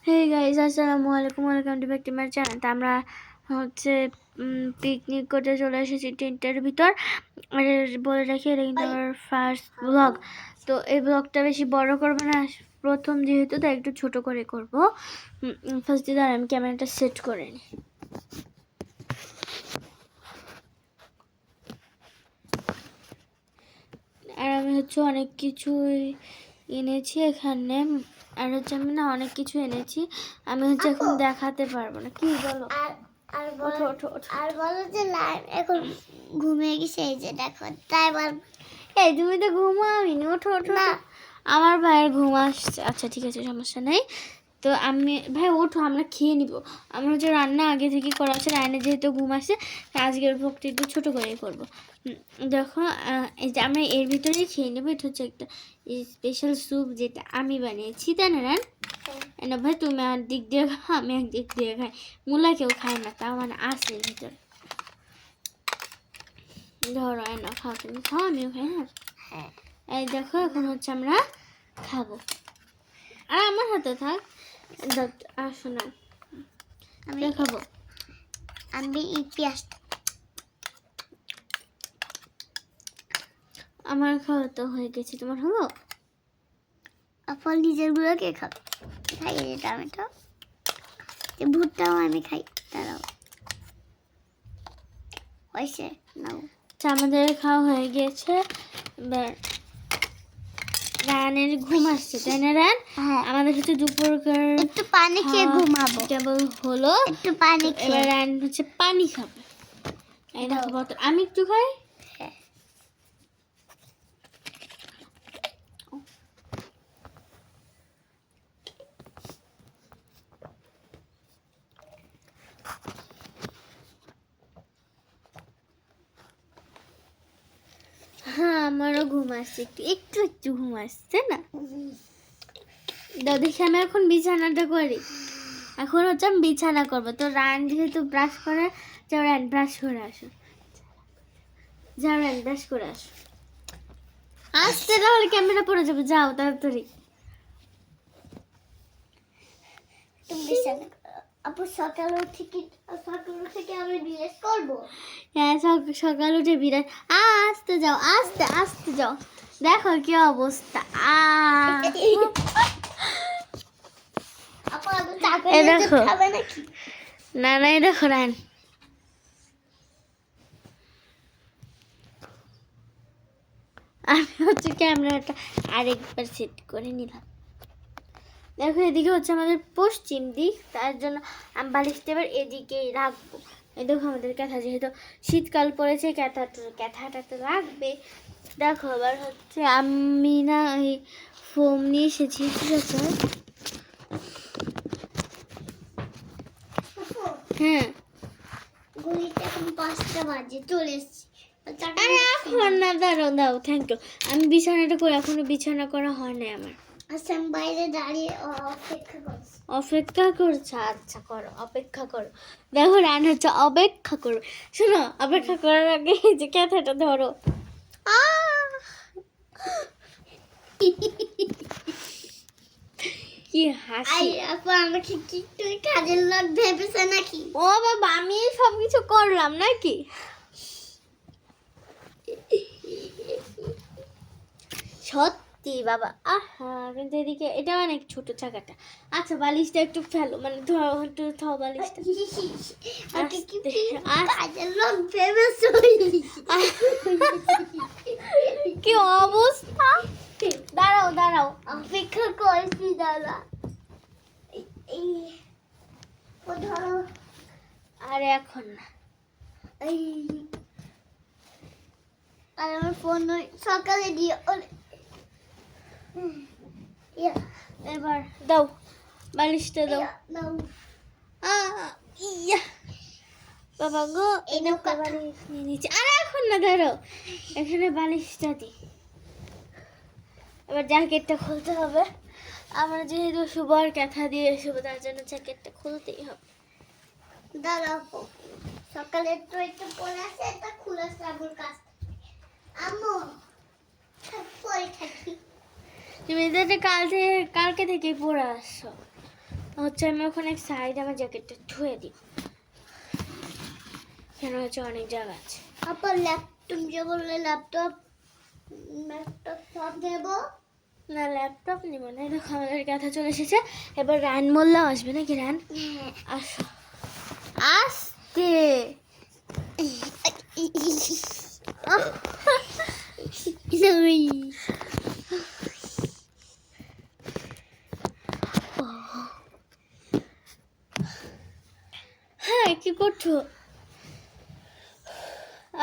Hey guys, আসসালামু আলাইকুম, welcome to back to my channel. তো আমরা হচ্ছে পিকনিক করতে চলে এসেছি টেন্টের ভিতর। আর বলে রাখি, এটা কিন্তু আমার ফার্স্ট ব্লগ। তো এই ব্লগটা বেশি বড় করবো না, প্রথম যেহেতু, তাই একটু ছোট করে করব। ফার্স্ট দিয়ে আমি ক্যামেরাটা সেট করে নিই। আর আমি হচ্ছে অনেক কিছুই এনেছি এখানে, আর হচ্ছে আমি না অনেক কিছু এনেছি, আমি হচ্ছে এখন দেখাতে পারবো না। কি বলো? আর বলো যে লাইন এখন ঘুমিয়ে গেছে, এই যে দেখো। তাই বল, এই তুমি তো ঘুমাওনি, ওঠো ওঠো না। আমার ভাইয়ের ঘুম আসছে। আচ্ছা ঠিক আছে, সমস্যা নেই। তো আমি ভাই ওঠো, আমরা খেয়ে নিব। আমরা হচ্ছে রান্না আগে থেকে করা আছে, রান্না যেহেতু ঘুম আসছে, আজকের ভোগটা একটু ছোটো করে করবো। দেখো, এই যে আমরা এর ভিতরেই খেয়ে নেবো। এটা হচ্ছে একটা স্পেশাল স্যুপ, যেটা আমি বানিয়েছি, তাই না রান? না ভাই, তুমি আর দিক দিয়ে খাও, আমি এক দিক দিয়ে খাই। মূলা কেউ খায় না, তাও মানে আসে এর ভিতরে। ধরো না, খাও, তুমি খাও, আমিও খাই। হ্যাঁ, এই দেখো, এখন হচ্ছে আমরা খাবো। আর আমার হাতে থাক, আসো না, আমি খাবো। আমি এই পেঁয়াজ আমার খাওয়া তো হয়ে গেছে, তোমার হলো? আপন নিজের গুলোকে খাবে। খাই এই টমেটো, এই ভুট্টাও আমি খাই। দাঁড়াও, হয়েছে নাও। আমাদের খাওয়া হয়ে গিয়েছে। এবার রানের ঘুম আসছে, তাই না রান? হ্যাঁ, আমাদের হচ্ছে দুপুরকার একটু পানি খেয়ে ঘুমাবো। কেবল হলো, একটু পানি এবার খেয়ে। রান হচ্ছে পানি খাবে। এই দেখো বোতল, আমি একটু খাই। হ্যাঁ, হ্যাঁ, আমারও ঘুম আসছে, একটু একটু একটু ঘুম আসছে না। দেখি আমি এখন বিছানাটা করি। এখন হচ্ছে আমি বিছানা করবো। তো রান যেহেতু ব্রাশ করে, যাও রান ব্রাশ করে আসো, যাও রান ব্রাশ করে আসো। আসতে তাহলে ক্যামেরা পড়ে যাবে, যাও তাড়াতাড়ি। তুমি বিছানা করো। আপু সকাল উঠে কি আমি রিলেক্স করবো? হ্যাঁ, সকাল উঠে বিরাট আস্তে যাও, আস্তে আস্তে যাও। দেখো কি অবস্থা। আপু আমি চাকরি এই দেখো, খাবে নাকি? না না, এই দেখো রান, আমি হচ্ছে ক্যামেরাটা আরেকবার সেট করে নিলাম। দেখো, এদিকে হচ্ছে আমাদের পশ্চিম দিক, তার জন্য আমি বালিশটা এবার এদিকেই রাখবো। এই দেখো আমাদের ক্যাথা, যেহেতু শীতকাল পড়েছে, ক্যাথাটা তো রাখবে। দেখো আবার হচ্ছে আমি না এই ফোম নিয়ে এসেছি, ঠিক আছে? হ্যাঁ, ঘড়িতে এখন 5টা বাজে, চলে এসেছি। আরে এখন না, দাঁড়াও দাও, থ্যাংক ইউ। আমি বিছানাটা করে, এখনো বিছানা করা হয় না আমার। আচ্ছা, আমি বাইরে দাঁড়িয়ে অপেক্ষা করছি। অপেক্ষা করছো? আচ্ছা করো, অপেক্ষা করো। দেখো রান হচ্ছে অপেক্ষা করো। শোনো, অপেক্ষা করার আগে এই যে ক্যাথাটা ধরো। কি হাসি! আপু আমাকে কি তুই কাজের লোক ভেবেছে নাকি? ও বাবা, আমি সব কিছু করলাম নাকি? সত্যি বাবা, আহা, কিন্তু এদিকে এটা অনেক ছোট চাকাটা। আচ্ছা, বালিশটা একটু ফেলো, মানে ধরো, একটু থাও বালিশটা। আমাকে কি আস্তে, কাজের লোক ভেবেছে? কি অবস্থা! দাঁড়াও দাঁড়াও, অপেক্ষা করছি দাদা। এই ও ধরো। আরে এখন না, এই আর আমার ফোন সকালে দিয়ে এবার দাও, বালিশটা দাও। নাও। ইয়া বাবা গো, এই নাও কথা। বালিশ নিয়ে নিচ্ছি। আরে এখন না, ধরো, এখানে বালিশটা দি। এবার জ্যাকেটটা খুলতে হবে। আমরা যেহেতু শুভর ক্যাথা দিয়ে শুভ, তার জন্য জ্যাকেটটা খুলতেই হবে। দাঁড়াও, সকালে তো একটু পরে আছে, এটা খুলে শ্রাবণ কাজ। আম্মু পরে থাকি। তুমি তো এটা কালকে থেকে পড়ে আসছো। হচ্ছে আমি ওখানে সাইডে আমার জ্যাকেটটা ধুয়ে দিই, কেন হচ্ছে অনেক জায়গা আছে। আপা ল্যাপটপ যে বললে ল্যাপটপ সব দেবো। না ল্যাপটপ নিব না, দেখো আমাদের কথা চলে এসেছে। এবার রান মোল্লা আসবে নাকি? রান আসো, আসতে হ্যাঁ কি করছো?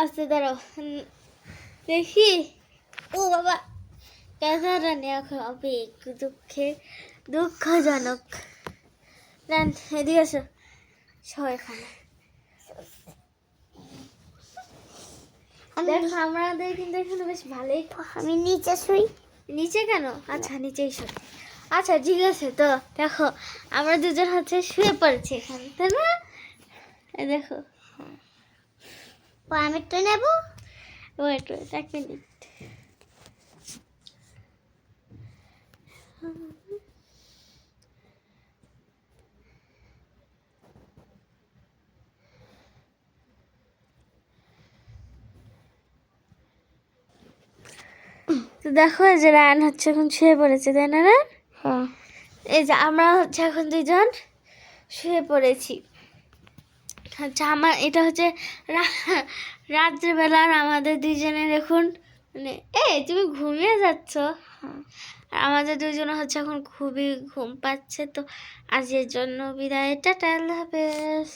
আসতে দাঁড়াও, দেখি। ও বাবা, ক্যামেরা নেওয়া হবে একটু দুঃখজনক। রান এদিকে আসো, সবাই এখানে দেখো আমাদের কিন্তু এখানে বেশ ভালোই। আমি নিচে শুই। নিচে কেন? আচ্ছা নিচেই শুই। আচ্ছা ঠিক আছে, তো দেখো আমরা দুজন হচ্ছে শুয়ে পড়েছি এখানে, তাই না? এই দেখো, আমি তো নেবো। Wait wait 1 minute. তো দেখো এই যে রান হচ্ছে এখন শুয়ে পড়েছে, তাই না রান? হ্যাঁ। এই যে আমরা হচ্ছে এখন দুজন শুয়ে পড়েছি। হচ্ছে আমার এটা হচ্ছে রাত্রেবেলার আমাদের দুজনের এখন মানে তুমি ঘুমিয়ে যাচ্ছ। আর আমাদের দুজনে হচ্ছে এখন খুবই ঘুম পাচ্ছে। তো আজকের জন্য বিদায়, টাটা, আল্লাহ হাফেজ।